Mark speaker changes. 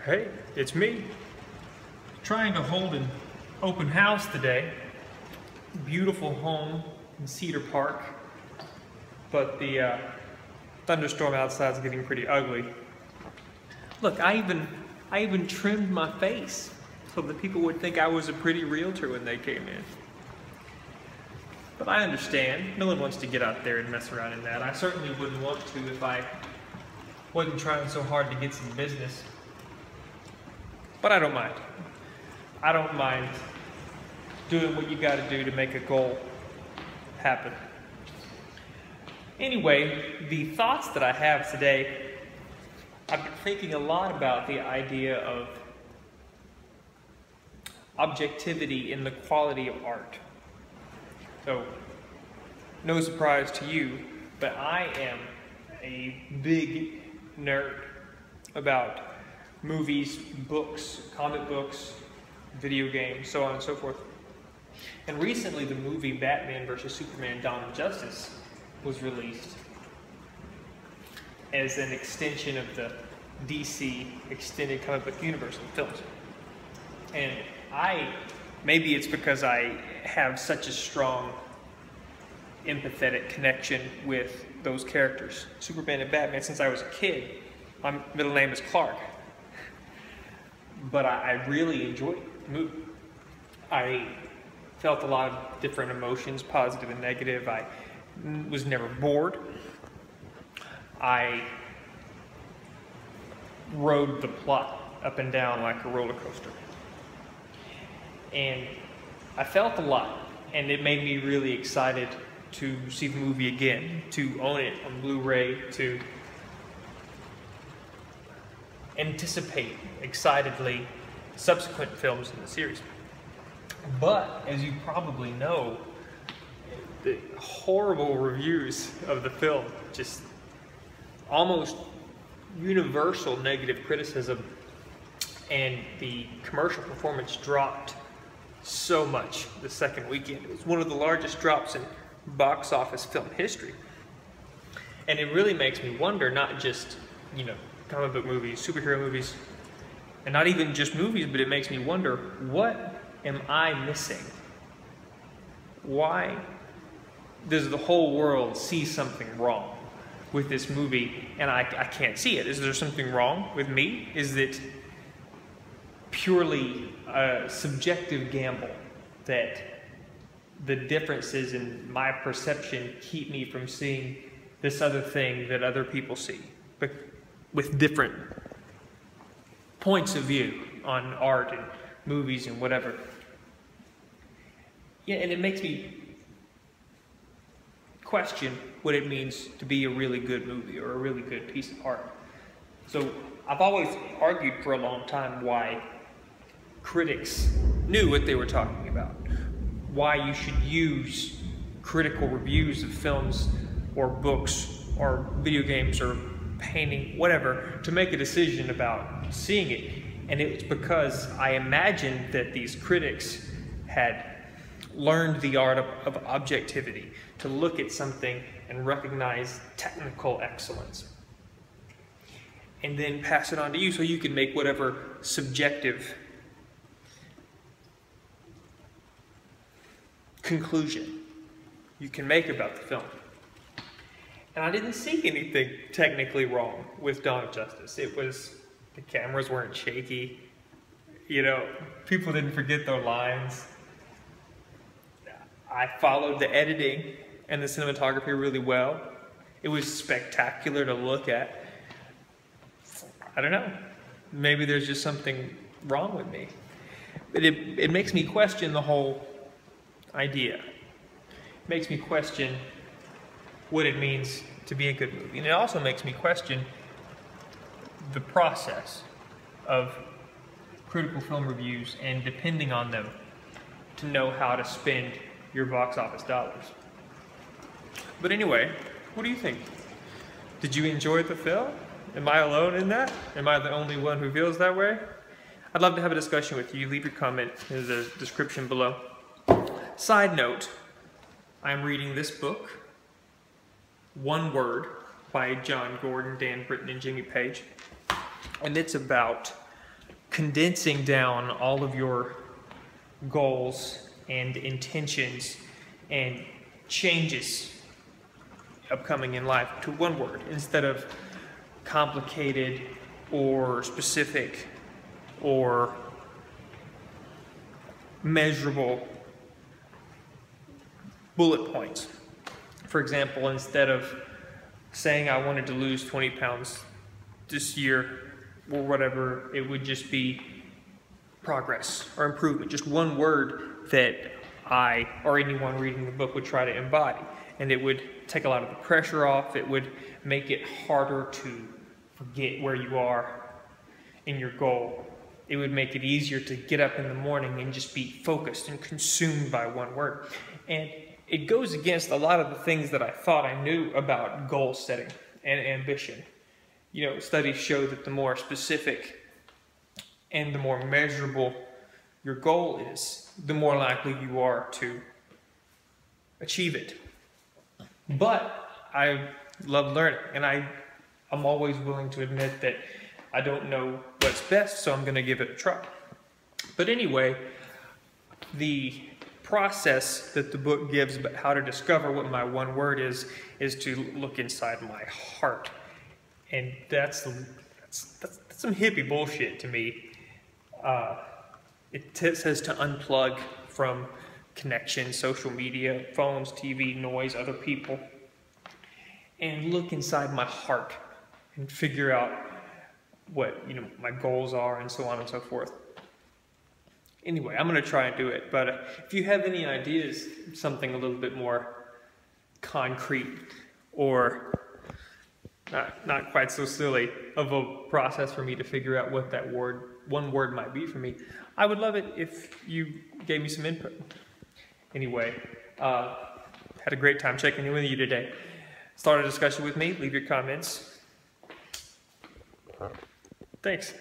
Speaker 1: Hey, it's me. Trying to hold an open house today. Beautiful home in Cedar Park, but the thunderstorm outside is getting pretty ugly. Look, I even trimmed my face so that people would think I was a pretty realtor when they came in. But I understand, no one wants to get out there and mess around in that. I certainly wouldn't want to if I wasn't trying so hard to get some business. But I don't mind. I don't mind doing what you gotta do to make a goal happen. Anyway, the thoughts that I have today, I've been thinking a lot about the idea of objectivity in the quality of art. So, no surprise to you, but I am a big nerd about movies, books, comic books, video games, so on and so forth. And recently the movie Batman vs. Superman: Dawn of Justice was released as an extension of the DC extended comic book universe in films. And maybe it's because I have such a strong empathetic connection with those characters, Superman and Batman, since I was a kid. My middle name is Clark. But I really enjoyed the movie. I felt a lot of different emotions, positive and negative. I was never bored. I rode the plot up and down like a roller coaster. And I felt a lot, and it made me really excited to see the movie again, to own it on Blu-ray, to anticipate excitedly subsequent films in the series. But, as you probably know, the horrible reviews of the film, just almost universal negative criticism, and the commercial performance dropped so much the second weekend. It was one of the largest drops in box office film history. And it really makes me wonder, not just, comic book movies, superhero movies, and not even just movies, but it makes me wonder, what am I missing? Why does the whole world see something wrong with this movie and I can't see it? Is there something wrong with me? Is it purely a subjective gamble that the differences in my perception keep me from seeing this other thing that other people see, but with different points of view on art and movies and whatever? Yeah, and it makes me question what it means to be a really good movie or a really good piece of art. So I've always argued for a long time why critics knew what they were talking about, why you should use critical reviews of films or books or video games or painting, whatever, to make a decision about seeing it. And it's because I imagined that these critics had learned the art of objectivity, to look at something and recognize technical excellence, and then pass it on to you so you can make whatever subjective conclusion you can make about the film. And I didn't see anything technically wrong with Dawn of Justice. It was, the cameras weren't shaky, people didn't forget their lines. I followed the editing and the cinematography really well. It was spectacular to look at. I don't know, maybe there's just something wrong with me. But it makes me question the whole idea. It makes me question what it means to be a good movie. And it also makes me question the process of critical film reviews and depending on them to know how to spend your box office dollars. But anyway, what do you think? Did you enjoy the film? Am I alone in that? Am I the only one who feels that way? I'd love to have a discussion with you. Leave your comment in the description below. Side note, I'm reading this book, One Word, by John Gordon, Dan Britton, and Jimmy Page. And it's about condensing down all of your goals and intentions and changes upcoming in life to one word instead of complicated or specific or measurable bullet points. For example, instead of saying I wanted to lose 20 pounds this year or whatever, it would just be progress or improvement. Just one word that I or anyone reading the book would try to embody. And it would take a lot of the pressure off. It would make it harder to forget where you are in your goal. It would make it easier to get up in the morning and just be focused and consumed by one word. And it goes against a lot of the things that I thought I knew about goal setting and ambition. You know, studies show that the more specific and the more measurable your goal is, the more likely you are to achieve it. But I love learning, and I'm always willing to admit that I don't know what's best, so I'm going to give it a try. But anyway, the process that the book gives about how to discover what my one word is to look inside my heart. And that's some hippie bullshit to me. It says to unplug from connection, social media, phones, TV, noise, other people, and look inside my heart and figure out what, you know, my goals are and so on and so forth. Anyway, I'm going to try and do it, but if you have any ideas, something a little bit more concrete or not quite so silly of a process for me to figure out what that one word might be for me, I would love it if you gave me some input. Anyway, had a great time checking in with you today. Start a discussion with me, leave your comments. Thanks.